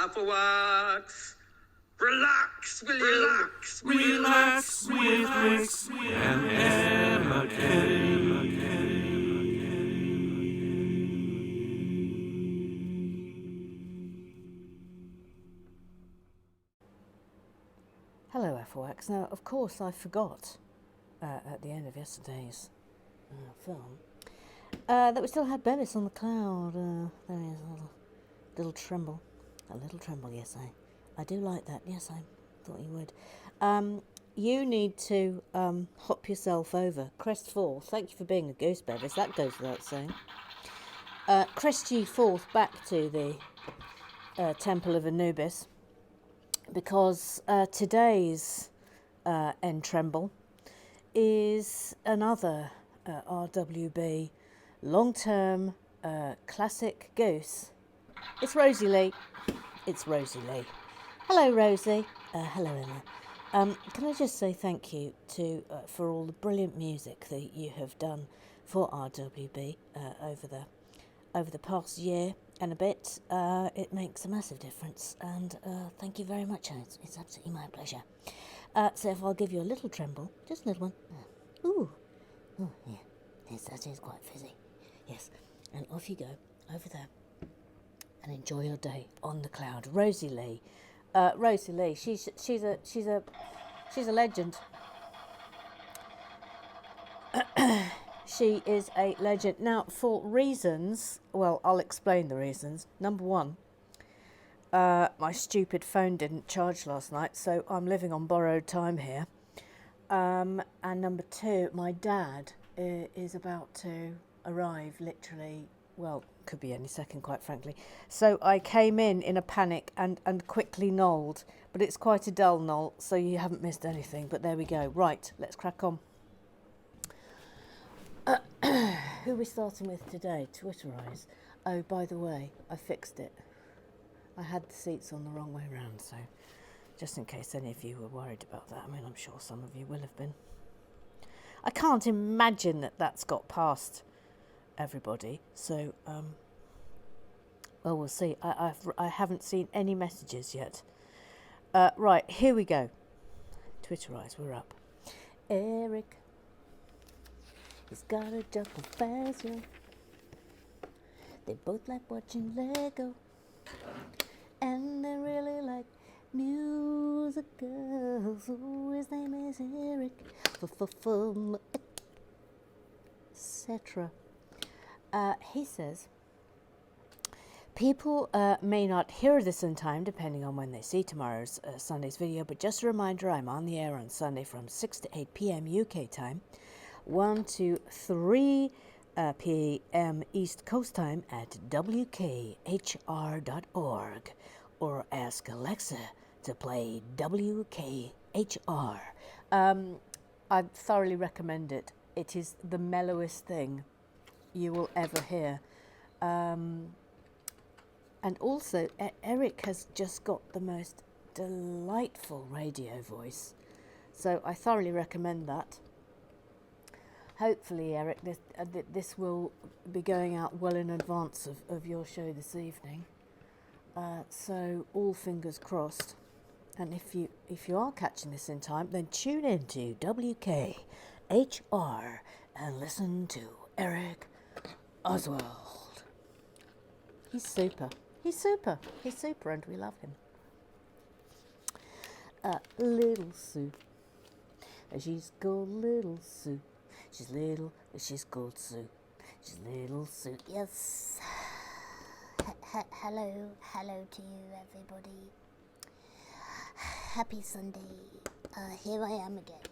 Afterwards, relax, will you? Relax with Rex and Emma Hello, Afterworks. Now, of course, I forgot at the end of yesterday's film that we still had Bellis on the cloud. There he is, a little tremble. A little tremble, yes, I do like that. Yes, I thought you would. You need to hop yourself over. Crest 4, thank you for being a goose, Bevis. That goes without saying. Crest ye forth back to the Temple of Anubis, because today's N Tremble is another RWB long-term classic goose. It's Rosie Lee. It's Rosie Lee. Hello, Rosie. Hello, Emma. Can I just say thank you to for all the brilliant music that you have done for RWB over the past year and a bit. It makes a massive difference, and thank you very much. It's absolutely my pleasure. So if I'll give you a little tremble, just a little one. Ooh, yeah. Yes, that is quite fizzy. Yes, and off you go over there, and enjoy your day on the cloud. Rosie Lee. Rosie Lee. She's a legend. She is a legend. Now, for reasons, well, I'll explain the reasons. Number one, my stupid phone didn't charge last night, so I'm living on borrowed time here. And number two, my dad is about to arrive, literally, well, could be any second, quite frankly. So I came in a panic and quickly knolled, but it's quite a dull knoll, so you haven't missed anything. But there we go. Right, let's crack on. Who are we starting with today? Twitterize. Oh, by the way, I fixed it. I had the seats on the wrong way round, so just in case any of you were worried about that. I mean, I'm sure some of you will have been. I can't imagine that that's got past everybody, so well, we'll see. I haven't seen any messages yet. Right, here we go. Twitterize, we're up. Eric, he's got a jump fast, yeah. They both like watching Lego, and they really like musicals. Oh, his name is Eric, etc. He says, people may not hear this in time, depending on when they see tomorrow's Sunday's video, but just a reminder, I'm on the air on Sunday from 6 to 8 p.m. UK time, 1 to 3 p.m. East Coast time at wkhr.org, or ask Alexa to play WKHR. I thoroughly recommend it. It is the mellowest thing you will ever hear. And also, Eric has just got the most delightful radio voice. So I thoroughly recommend that. Hopefully, Eric, this will be going out well in advance of your show this evening. So all fingers crossed. And if you are catching this in time, then tune in to WKHR and listen to Eric Oswald. He's super. He's super. He's super, and we love him. Little Sue. She's called Little Sue. She's little, she's called Sue. She's Little Sue. Yes. Hello to you, everybody. Happy Sunday. Here I am again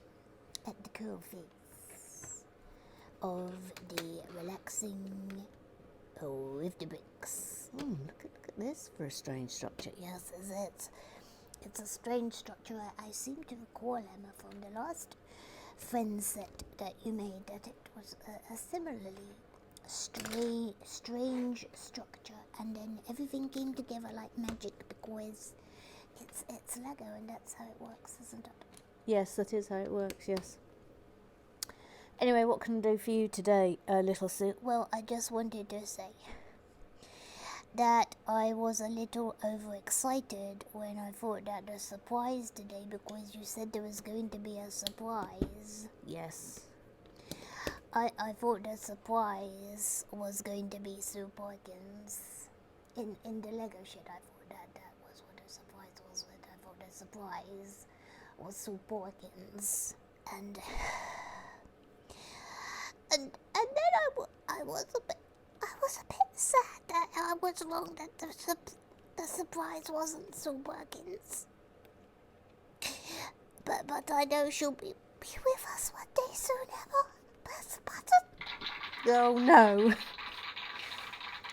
at the cool face of the relaxing with the bricks. Look at this for a strange structure. Yes, it's a strange structure. I seem to recall, Emma, from the last Friends set that you made, that it was a similarly strange structure, and then everything came together like magic, because it's Lego, and that's how it works, isn't it? Yes, that is how it works, yes. Anyway, what can I do for you today, Little Sue? Well, I just wanted to say that I was a little overexcited when I thought that the surprise today, because you said there was going to be a surprise. Yes. I thought the surprise was going to be Sue Parkins. In the Lego shed, I thought that was what the surprise was. I thought the surprise was Sue Parkins. And then I was a bit sad that I was wrong, that the surprise wasn't Sue Parkins. But I know she'll be with us one day soon, Emma. Press the button. Oh no.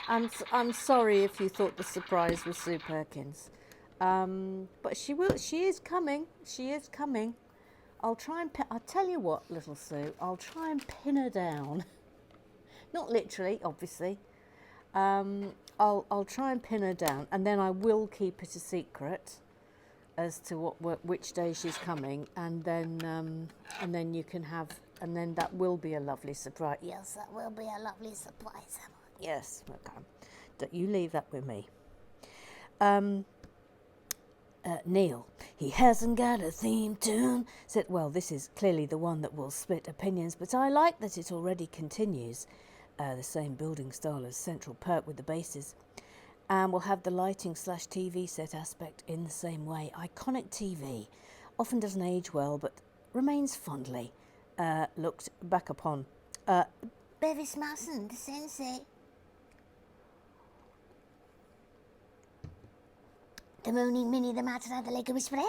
I'm sorry if you thought the surprise was Sue Perkins. But she is coming. She is coming. I'll tell you what, little Sue, I'll try and pin her down. Not literally, obviously. I'll try and pin her down, and then I will keep it a secret as to which day she's coming, and then you can have, and then that will be a lovely surprise. Yes, that will be a lovely surprise, Emma. Yes, okay. You leave that with me. Neil, he hasn't got a theme tune. Said, well, this is clearly the one that will split opinions, but I like that it already continues the same building style as Central Perk with the bases. And we'll have the lighting / TV set aspect in the same way. Iconic TV often doesn't age well, but remains fondly looked back upon. Bevis Mason, the sensei. The moaning Minnie, the matter, the Lego whisperer.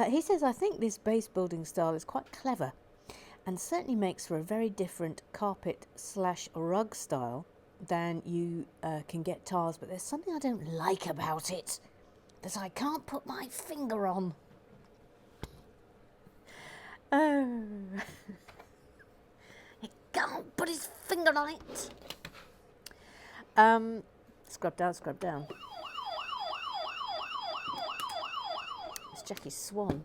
He says, I think this base building style is quite clever and certainly makes for a very different carpet / rug style than you can get tiles, but there's something I don't like about it that I can't put my finger on. Oh. He can't put his finger on it. Scrub down, scrub down. It's Jackie Swan.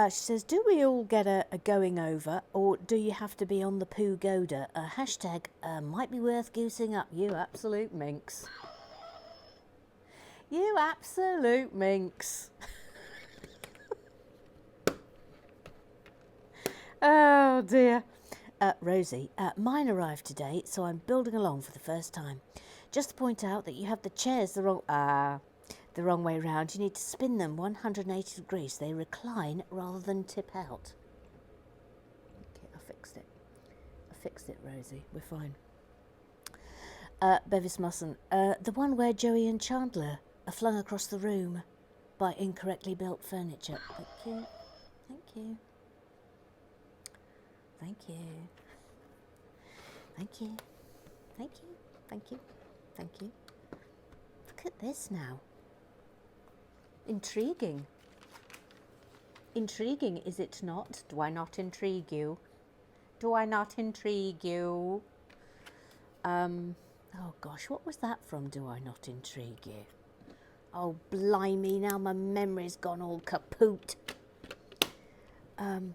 She says, do we all get a going over, or do you have to be on the poo goda? Hashtag might be worth goosing up. You absolute minx. You absolute minx. Oh dear. Rosie, mine arrived today, so I'm building along for the first time. Just to point out that you have the chairs the wrong way round. You need to spin them 180 degrees. They recline rather than tip out. Okay, I fixed it, Rosie. We're fine. Bevis Musson, the one where Joey and Chandler are flung across the room by incorrectly built furniture. Thank you. Thank you. Thank you. Thank you. Thank you. Thank you. Thank you. Look at this now. Intriguing. Intriguing, is it not? Do I not intrigue you? Do I not intrigue you? Oh gosh, what was that from? Do I not intrigue you? Oh blimey, now my memory's gone all kaput.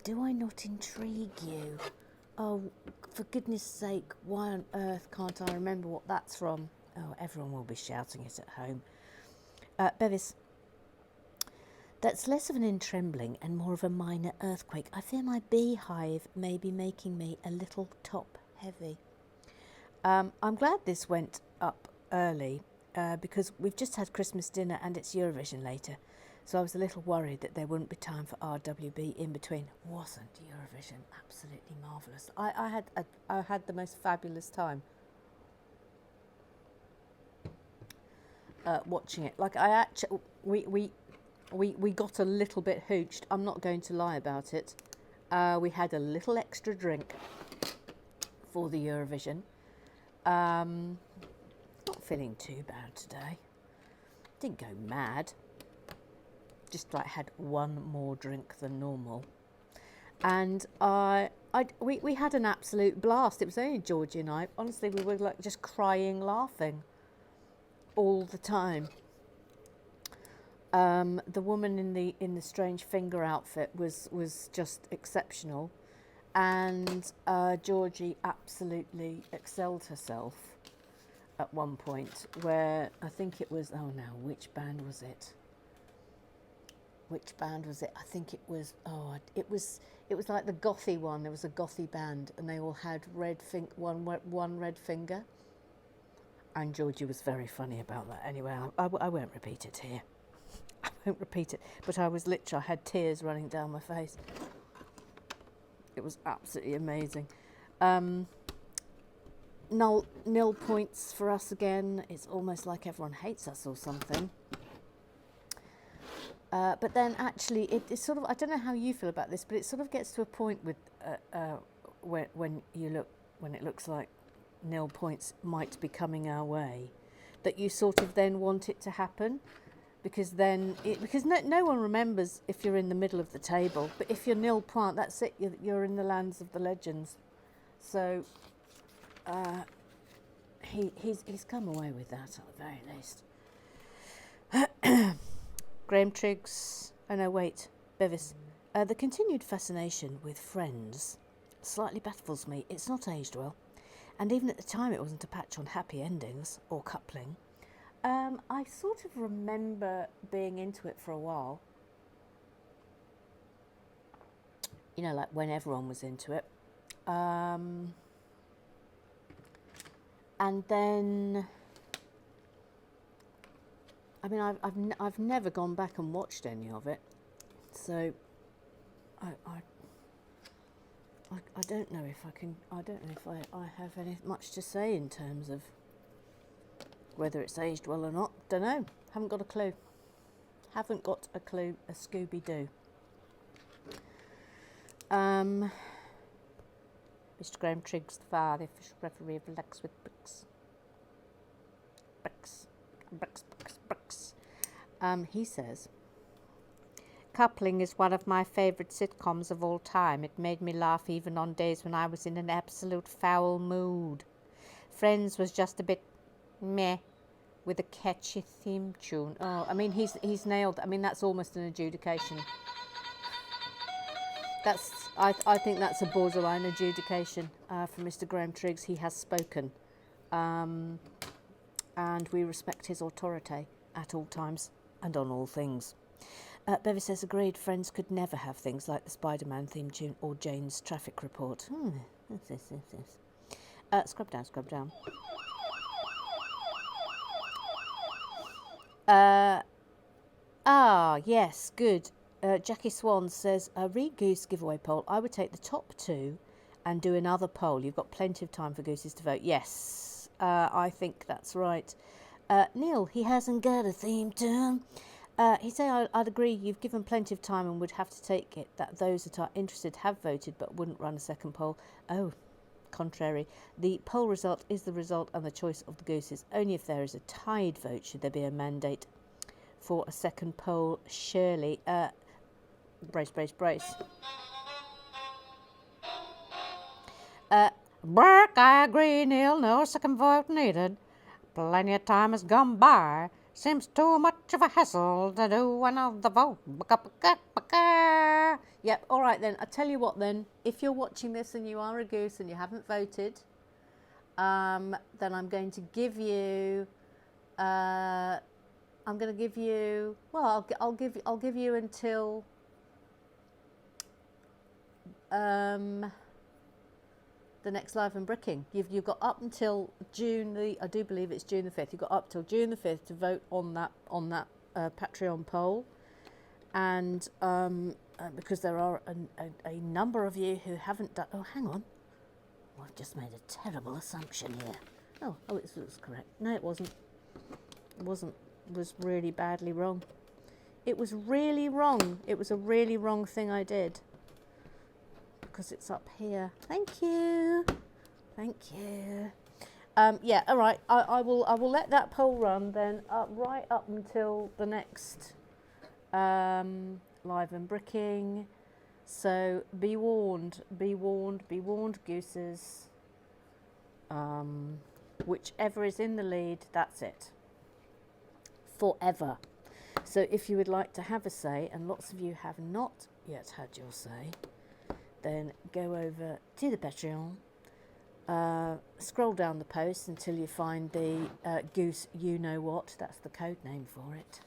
Do I not intrigue you? Oh, for goodness sake, why on earth can't I remember what that's from? Oh, everyone will be shouting it at home. Bevis, that's less of an in-trembling and more of a minor earthquake. I fear my beehive may be making me a little top-heavy. I'm glad this went up early because we've just had Christmas dinner and it's Eurovision later. So I was a little worried that there wouldn't be time for RWB in between. Wasn't Eurovision absolutely marvellous? I had the most fabulous time watching it. Like we got a little bit hooched. I'm not going to lie about it. We had a little extra drink for the Eurovision. Not feeling too bad today. Didn't go mad. Just like had one more drink than normal, and we had an absolute blast. It was only Georgie and I. Honestly, we were like just crying, laughing all the time. The woman in the strange finger outfit was just exceptional, and Georgie absolutely excelled herself. at one point where I think it was, oh no, which band was it? Which band was it? I think it was, it was like the gothy one. There was a gothy band and they all had one red finger. And Georgie was very funny about that. Anyway, I won't repeat it here. I won't repeat it. But I had tears running down my face. It was absolutely amazing. Nil points for us again. It's almost like everyone hates us or something. But then actually, it's sort of, I don't know how you feel about this, but it sort of gets to a point with when it looks like nil points might be coming our way, that you sort of then want it to happen, because no one remembers if you're in the middle of the table, but if you're nil point, that's it. You're in the lands of the legends. So he's come away with that at the very least. Graham Triggs. Oh no, wait, Bevis. The continued fascination with Friends slightly baffles me. It's not aged well, and even at the time it wasn't a patch on happy endings or coupling. I sort of remember being into it for a while. You know, like when everyone was into it. And then, I mean, I've never gone back and watched any of it, so I don't know if I can. I don't know if I have much to say in terms of whether it's aged well or not. Don't know. Haven't got a clue. Haven't got a clue. A Scooby-Doo. Mr. Graham Triggs, the father, official referee of Relax with Bricks. Bricks. He says, Coupling is one of my favourite sitcoms of all time. It made me laugh even on days when I was in an absolute foul mood. Friends was just a bit meh, with a catchy theme tune. Oh, I mean, he's nailed. I mean, that's almost an adjudication. I think that's a borderline adjudication from Mr. Graham Triggs. He has spoken, and we respect his authority at all times and on all things. Bevis says, agreed, Friends could never have things like the Spider-Man theme tune or Jane's traffic report. Yes. Scrub down. Yes, good. Jackie Swan says, read Goose giveaway poll. I would take the top 2 and do another poll. You've got plenty of time for Gooses to vote. Yes, I think that's right. Neil, he hasn't got a theme tune. He said, I'd agree, you've given plenty of time and would have to take it that those that are interested have voted but wouldn't run a second poll. Oh, contrary. The poll result is the result and the choice of the Gooses. Only if there is a tied vote should there be a mandate for a second poll. Surely. Brace. Burke, I agree, Neil. No second vote needed. Plenty of time has gone by. Seems too much of a hassle to do another vote. Yep, all right then. I tell you what then. If you're watching this and you are a goose and you haven't voted, then I'm going to give you. Well, I'll give you until. The next live and bricking. You've got up until June I do believe it's June the 5th. You've got up till June the 5th to vote on that Patreon poll, and because there are a number of you who haven't done. Oh, hang on. Oh, I've just made a terrible assumption here. Oh, it was correct. No, it wasn't. It wasn't. It was really badly wrong. It was really wrong. It was a really wrong thing I did. Because it's up here. Thank you. Yeah, all right. I will let that poll run then right up until the next live and bricking. So be warned, gooses. Whichever is in the lead, that's it. Forever. So if you would like to have a say, and lots of you have not yet had your say, then go over to the Patreon, Scroll down the post until you find the goose you know what. That's the code name for it.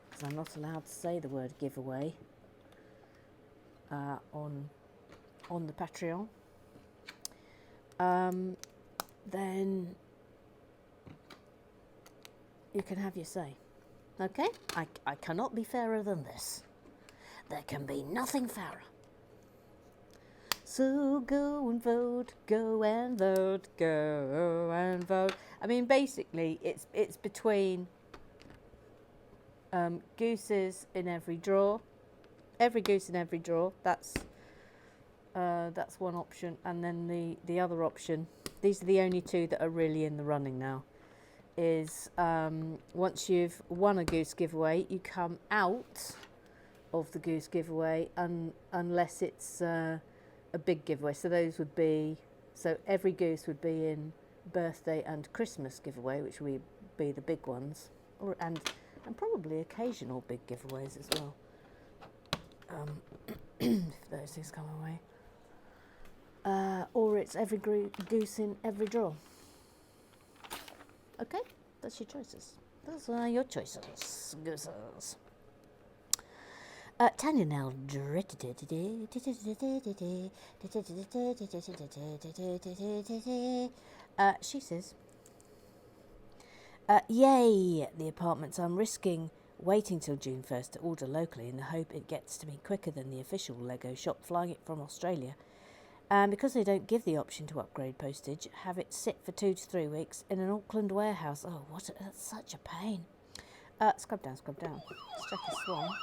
Because I'm not allowed to say the word giveaway on the Patreon. Then you can have your say. Okay? I cannot be fairer than this. There can be nothing fairer. So go and vote, go and vote, go and vote. I mean, basically, it's between gooses in every draw. Every goose in every draw. That's one option. And then the other option, these are the only two that are really in the running now, is once you've won a goose giveaway, you come out of the goose giveaway unless it's a big giveaway. So those would be, so every goose would be in birthday and Christmas giveaway, which would be the big ones, and probably occasional big giveaways as well, if those things come away. Or it's every goose in every draw. Okay, that's your choices. Those are your choices, gooses. Tanya now, she says, yay, the apartments. I'm risking waiting till June 1st to order locally in the hope it gets to me quicker than the official Lego shop flying it from Australia. And because they don't give the option to upgrade postage, have it sit for 2 to 3 weeks in an Auckland warehouse. Oh, that's such a pain. Scrub down. It's Jackie Swan.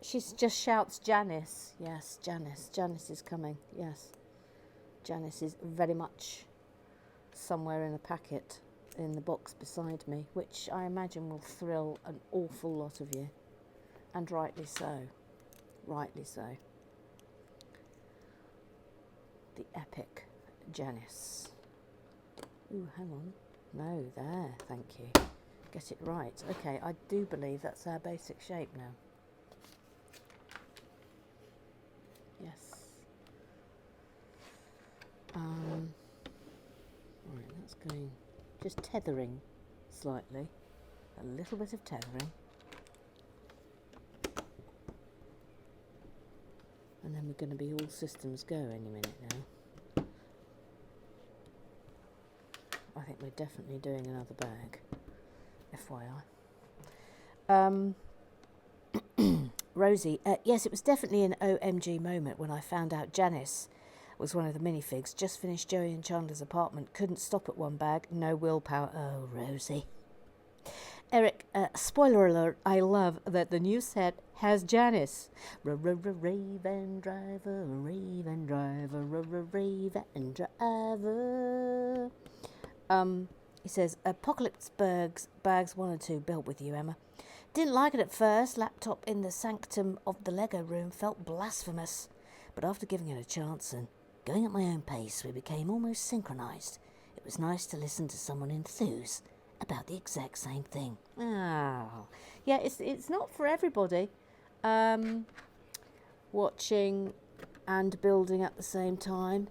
She just shouts Janice. Yes, Janice. Janice is coming. Yes. Janice is very much somewhere in a packet in the box beside me, which I imagine will thrill an awful lot of you. And rightly so. Rightly so. The epic Janice. Ooh, hang on. No, there. Thank you. Get it right. Okay, I do believe that's our basic shape now. Yes. Right, that's going, just tethering slightly. A little bit of tethering. And then we're going to be all systems go any minute now. I think we're definitely doing another bag. FYI. Rosie, yes, it was definitely an OMG moment when I found out Janice was one of the minifigs. Just finished Joey and Chandler's apartment. Couldn't stop at one bag. No willpower. Oh, Rosie. Eric, spoiler alert, I love that the new set has Janice. Raven driver, Raven driver, Raven driver. He says, Apocalypse bags 1 and 2 built with you, Emma. Didn't like it at first. Laptop in the sanctum of the Lego room felt blasphemous. But after giving it a chance and going at my own pace, we became almost synchronised. It was nice to listen to someone enthuse about the exact same thing. Oh, yeah, it's not for everybody. Watching and building at the same time.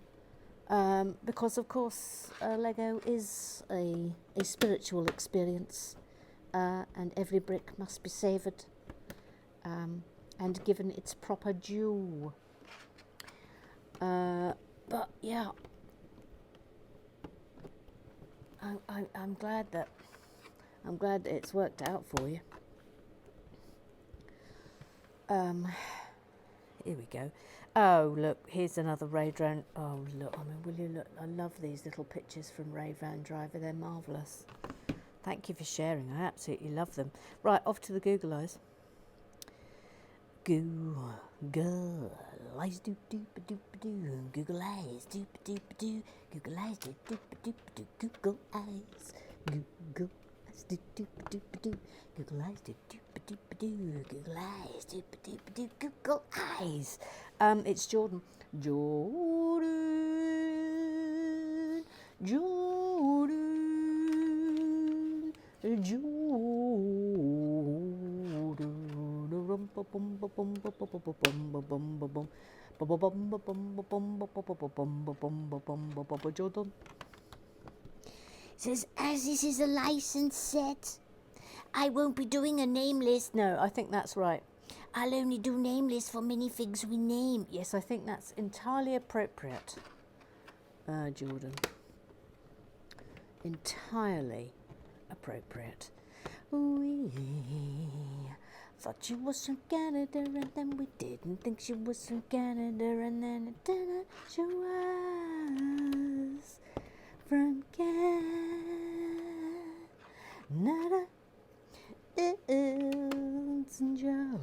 Because, of course, Lego is a spiritual experience. And every brick must be savoured and given its proper due. But yeah, I'm glad that it's worked out for you. Here we go. Oh, look, here's another Raid Van. Oh, look, I mean, will you look? I love these little pictures from Raid Van Driver. They're marvellous. Thank you for sharing. I absolutely love them. Right, off to the Google Eyes. Google Eyes, doop doop doop doo. Google Eyes, doop doop doo. Google Eyes, doop doop doop doo. Google Eyes, Google Eyes, doop doop doop doo. Google Eyes, doop doop doop doo. Google Eyes, doop doop doo. Google Eyes. It's Jordan. Jordan. Jordan. Says, as this is a licensed set, I won't be doing a name list. No, I think that's right. I'll only do name lists for minifigs we name. Yes, I think that's entirely appropriate, Jordan. Entirely appropriate. We thought she was from Canada, and then we didn't think she was from Canada, and then it turned out she was from Canada. Elton John.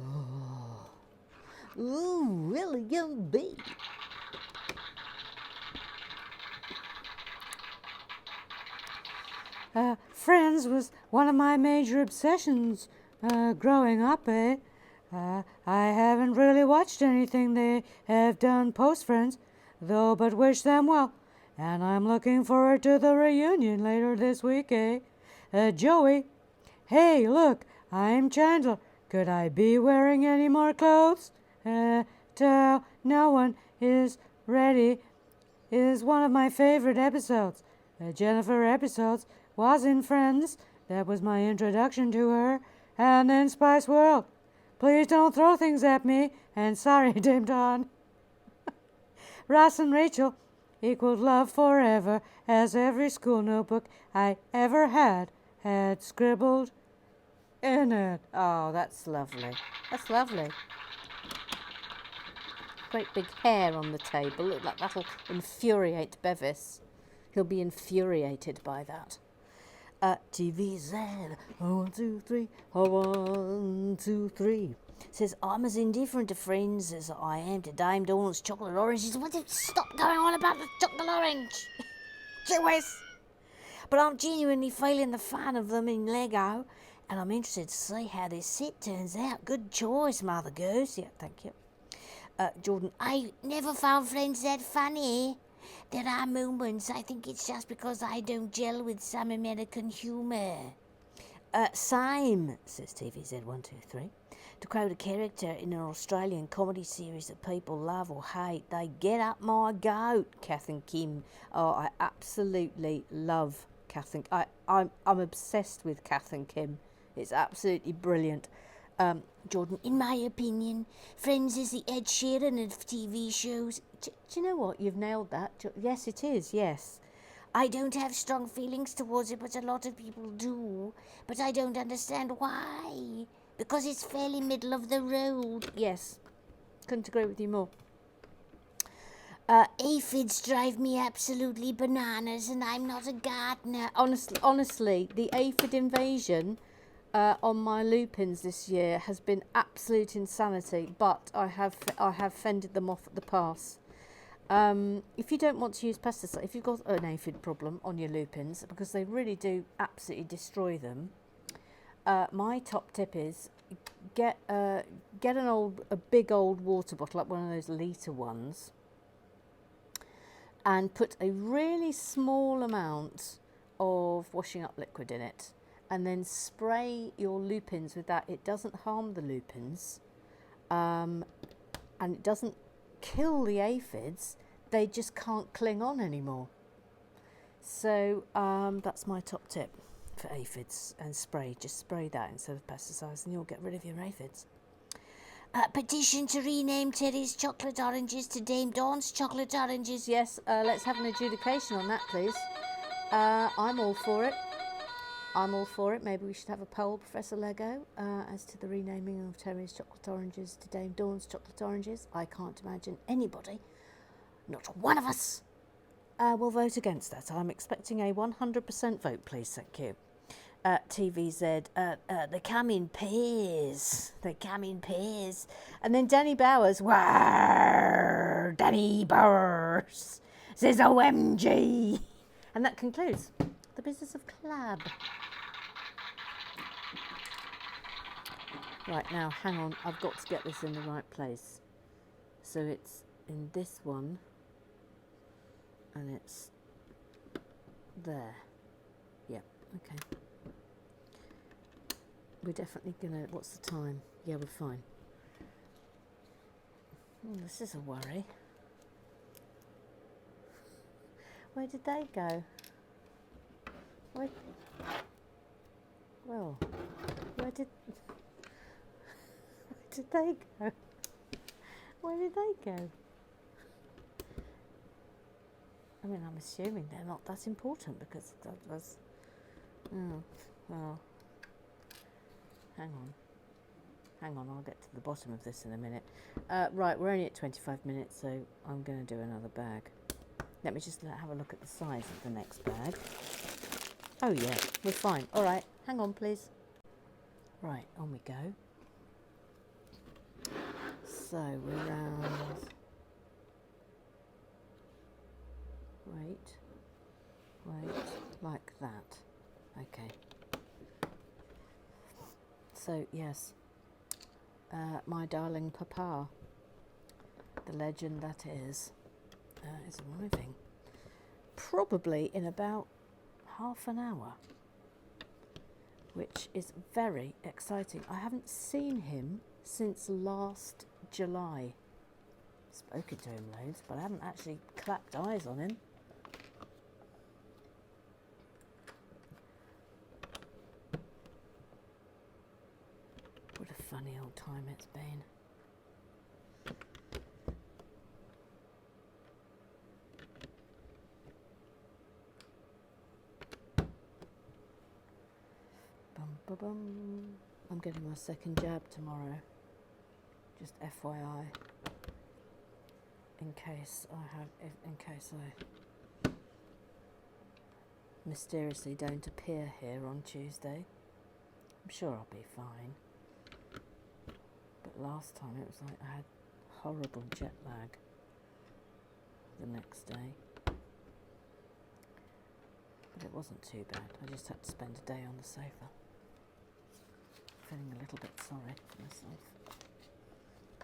Ooh, William B. Friends was one of my major obsessions growing up, I haven't really watched anything they have done post-Friends, though, but wish them well. And I'm looking forward to the reunion later this week, Joey, hey, look, I'm Chandler. Could I be wearing any more clothes? Till no one is ready is one of my favorite episodes. Jennifer episodes was in Friends. That was my introduction to her. And then Spice World. Please don't throw things at me. And sorry, Dame Dawn. Ross and Rachel equaled love forever, as every school notebook I ever had scribbled in it. Oh, that's lovely. That's lovely. Great big hair on the table. Look like that'll infuriate Bevis. He'll be infuriated by that. TVZ, 1, 2, 3, 1, 2, 3. Says, I'm as indifferent to Friends as I am to Dame Dawn's chocolate oranges. What? Stop going on about the chocolate orange. Jewess. But I'm genuinely feeling the fun of them in Lego, and I'm interested to see how this set turns out. Good choice, Mother Goose. Yeah, thank you. Jordan, I never found Friends that funny. There are moments. I think it's just because I don't gel with some American humour. Same, says TVZ123. To quote a character in an Australian comedy series that people love or hate, they get up my goat, Kath and Kim. Oh, I absolutely love Kath and I'm obsessed with Kath and Kim. It's absolutely brilliant. Jordan, in my opinion, Friends is the Ed Sheeran of TV shows. Do you know what? You've nailed that. Yes, it is, yes. I don't have strong feelings towards it, but a lot of people do. But I don't understand why. Because it's fairly middle of the road. Yes, couldn't agree with you more. Aphids drive me absolutely bananas, and I'm not a gardener. Honestly, the aphid invasion on my lupins this year has been absolute insanity, but I have fended them off at the pass. If you don't want to use pesticide, if you've got an aphid problem on your lupins, because they really do absolutely destroy them, my top tip is get a big old water bottle, like one of those litre ones, and put a really small amount of washing up liquid in it, and then spray your lupins with that. It doesn't harm the lupins, and it doesn't kill the aphids. They just can't cling on anymore. So that's my top tip for aphids, and just spray that instead of pesticides, and you'll get rid of your aphids. Petition to rename Terry's chocolate oranges to Dame Dawn's chocolate oranges. Yes, let's have an adjudication on that, please. I'm all for it. Maybe we should have a poll, Professor Lego, as to the renaming of Terry's chocolate oranges to Dame Dawn's chocolate oranges. I can't imagine anybody, not one of us, will vote against that. I'm expecting a 100% vote, please. Thank you. TVZ, they come in pairs. And then Danny Bowers, Danny Bowers says OMG. And that concludes the business of Club. Right, now, hang on. I've got to get this in the right place. So it's in this one. And it's there. Yeah, okay. We're definitely gonna, what's the time? Yeah, we're fine. This is a worry. Where did they go? Where did they go? Where did they go? I mean, I'm assuming they're not that important because that was... Oh, well. Hang on, I'll get to the bottom of this in a minute. Right, we're only at 25 minutes, so I'm going to do another bag. Let me just have a look at the size of the next bag. Oh yeah, we're fine. All right, hang on please. Right, on we go. So we're around... Wait, like that. Okay. So, yes, my darling papa, the legend that is arriving. Probably in about half an hour, which is very exciting. I haven't seen him since last July. Spoken to him loads, but I haven't actually clapped eyes on him. What a funny old time it's been. Bum, ba, bum. I'm getting my second jab tomorrow. Just FYI. In case I mysteriously don't appear here on Tuesday. I'm sure I'll be fine. But last time it was like I had horrible jet lag the next day. But it wasn't too bad. I just had to spend a day on the sofa. Feeling a little bit sorry for myself. I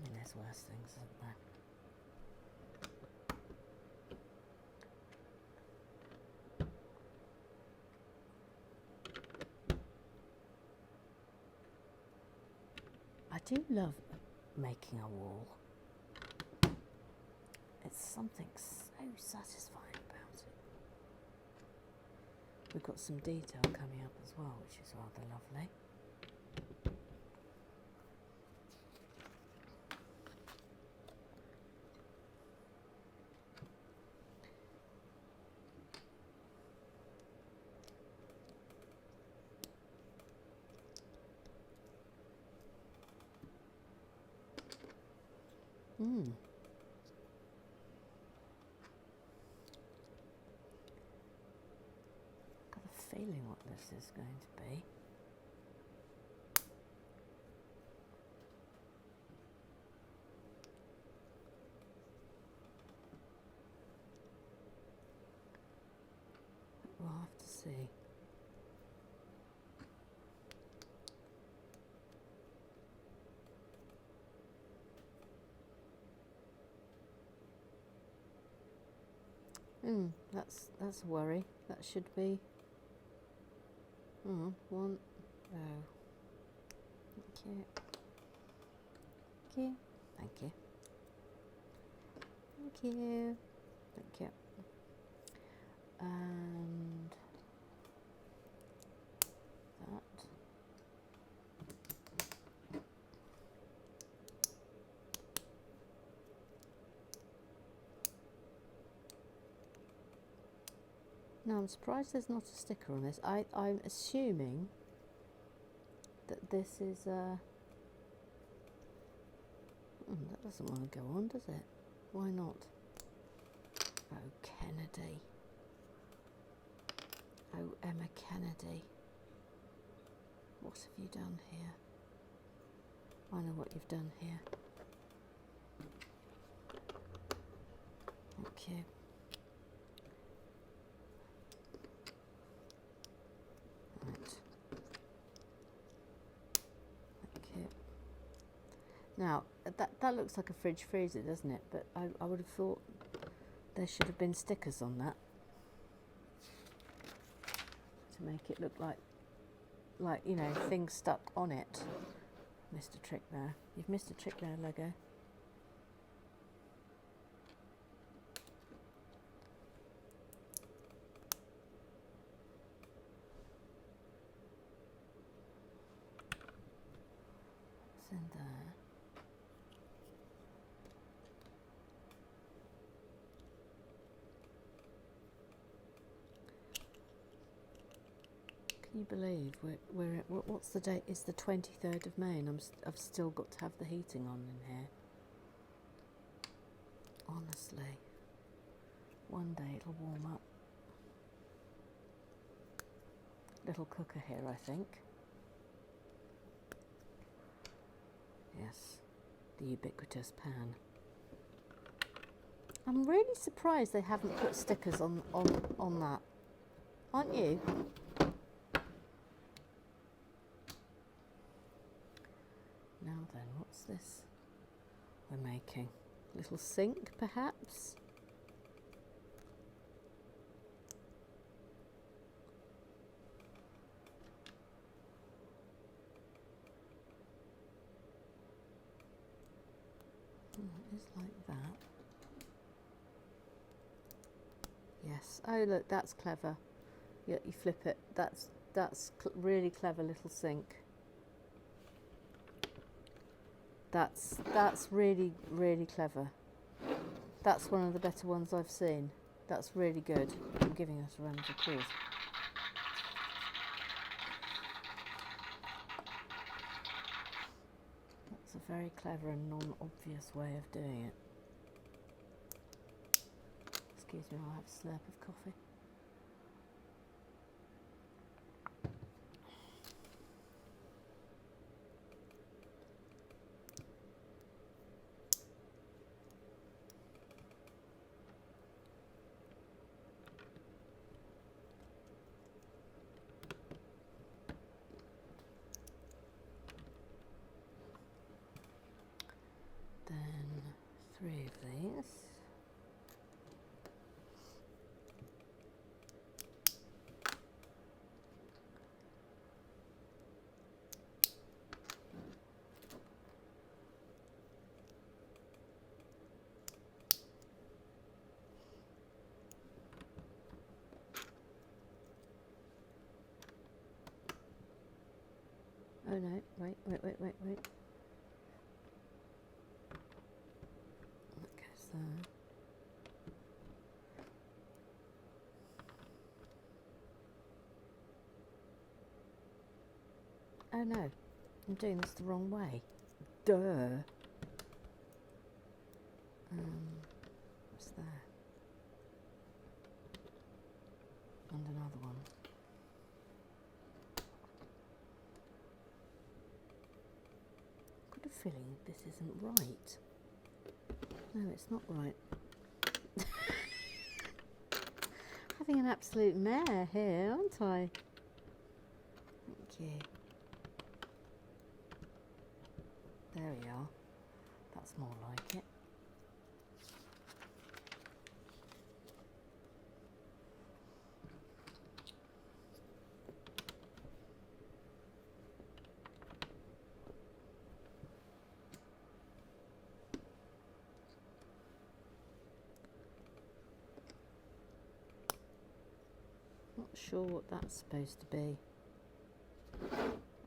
mean, there's worse things, isn't there? I do love making a wall. It's something so satisfying about it. We've got some detail coming up as well, which is rather lovely. Got a feeling what this is going to be. We'll have to see. That's a worry. That should be one. Oh. Thank you. Thank you. Thank you. Thank you. Thank you. And that. Now I'm surprised there's not a sticker on this. I'm assuming that this is that doesn't want to go on, does it? Why not? Oh, Kennedy. Oh, Emma Kennedy. What have you done here? I know what you've done here. Thank you. Now, that looks like a fridge freezer, doesn't it? But I would have thought there should have been stickers on that to make it look like you know, things stuck on it. Missed a trick there. You've missed a trick there, Lego. in there. Can you believe what's the date? It's the 23rd of May, and I've still got to have the heating on in here. Honestly, one day it'll warm up. Little cooker here, I think. Yes, the ubiquitous pan. I'm really surprised they haven't put stickers on that. Aren't you? Now then, what's this we're making? Little sink, perhaps? It is like that. Yes. Oh, look, that's clever. You flip it. That's really clever little sink. That's really, really clever. That's one of the better ones I've seen. That's really good. I'm giving us a round of applause. That's a very clever and non-obvious way of doing it. Excuse me, I'll have a slurp of coffee. Then 3 of these. Oh no, wait. That goes there. Oh no, I'm doing this the wrong way. Duh. What's there? And another one. I've got a feeling this isn't right. No, it's not right. Having an absolute mare here, aren't I? Thank you. There we are. That's more like it. Not sure what that's supposed to be.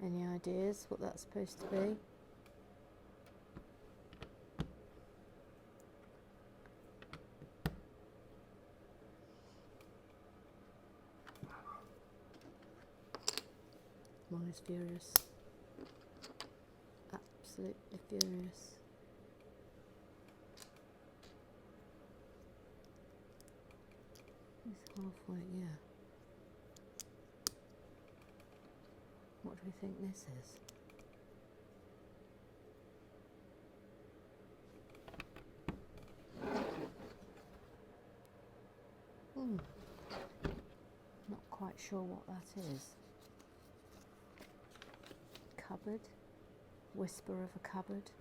Any ideas what that's supposed to be? Mom is furious. Absolutely furious. It's halfway, yeah. What do we think this is? Not quite sure what that is. Cupboard? Whisper of a cupboard?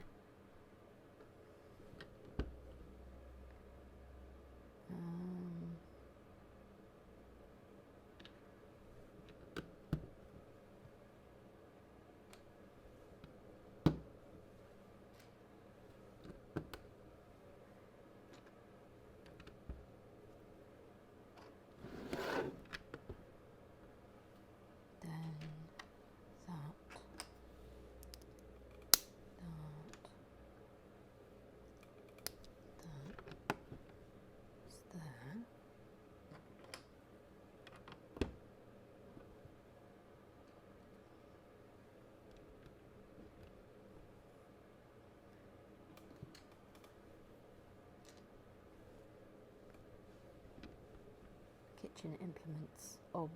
kitchen implements, obv.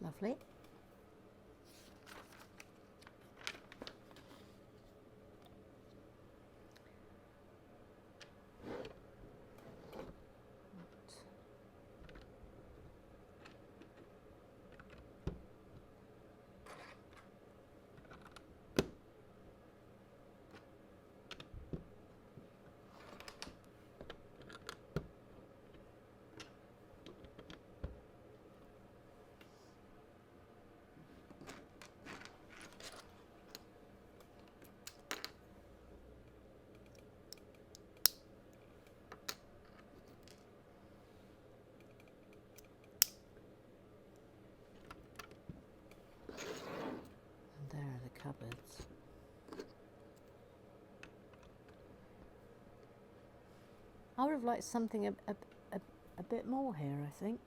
Lovely. There are the cupboards. I would have liked something a bit more here, I think.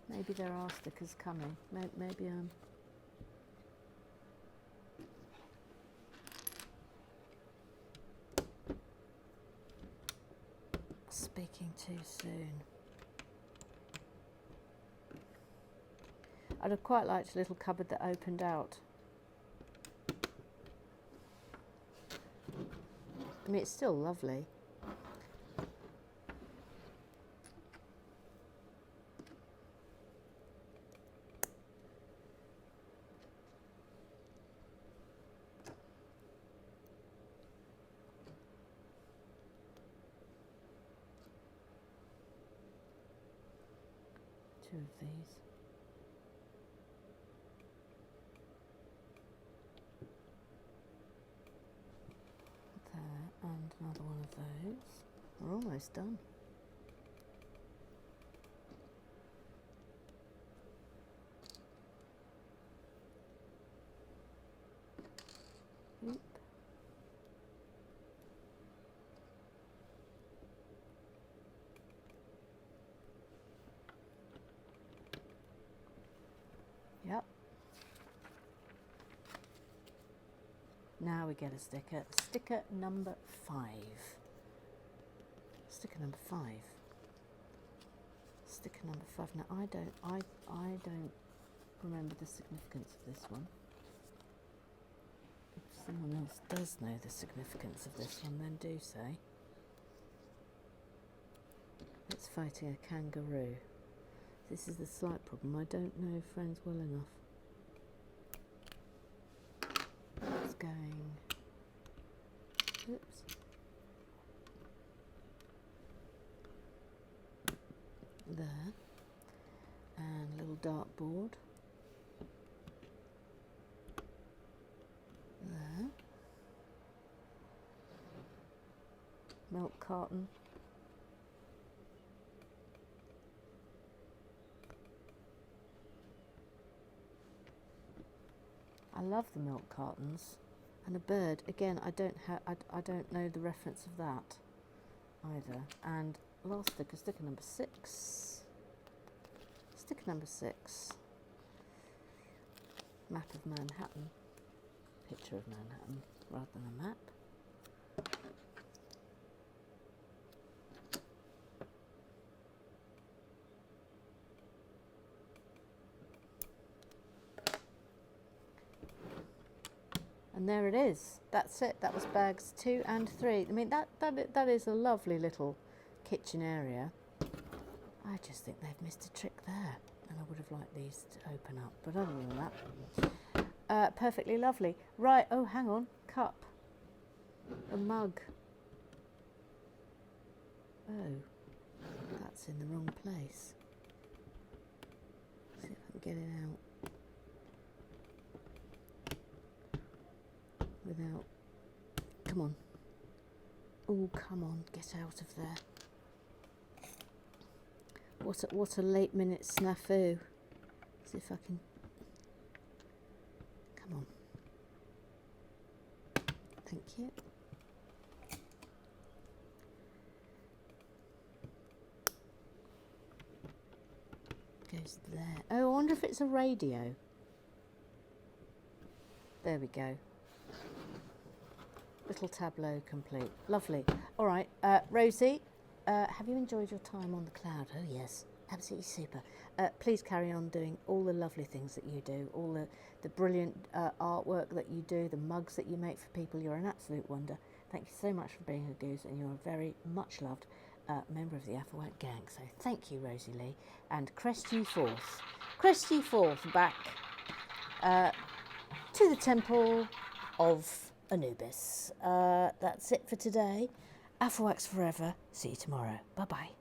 Maybe there are stickers coming. Maybe speaking too soon. I'd have quite liked a little cupboard that opened out. I mean, it's still lovely. Two of these. There, and another one of those. We're almost done. Oop. Yep. Now we get a sticker. Sticker number 5. Sticker number 5. Sticker number 5. Now I don't remember the significance of this one. If someone else does know the significance of this one, then do say. It's fighting a kangaroo. This is the slight problem. I don't know friends well enough. It's going. Oops. There. And a little dartboard. There. Milk carton. I love the milk cartons, and a bird. Again, I don't know the reference of that either. And last sticker, sticker number 6. Sticker number 6. Map of Manhattan. Picture of Manhattan rather than a map. And there it is. That's it. That was bags 2 and 3. I mean, that is a lovely little kitchen area. I just think they've missed a trick there, and I would have liked these to open up. But other than that, perfectly lovely. Right. Oh, hang on. Cup. A mug. Oh, that's in the wrong place. See if I can get it out. Without, come on. Oh, come on, get out of there. What a late minute snafu. See if I can, come on. Thank you. Goes there. Oh, I wonder if it's a radio. There we go. Little tableau complete. Lovely. All right, Rosie, have you enjoyed your time on the cloud? Oh, yes. Absolutely super. Please carry on doing all the lovely things that you do, all the brilliant artwork that you do, the mugs that you make for people. You're an absolute wonder. Thank you so much for being a goose, and you're a very much loved member of the Afterwork gang. So thank you, Rosie Lee, and crest ye forth. Crest ye forth back to the temple of Anubis. That's it for today. Afterworks forever. See you tomorrow. Bye-bye.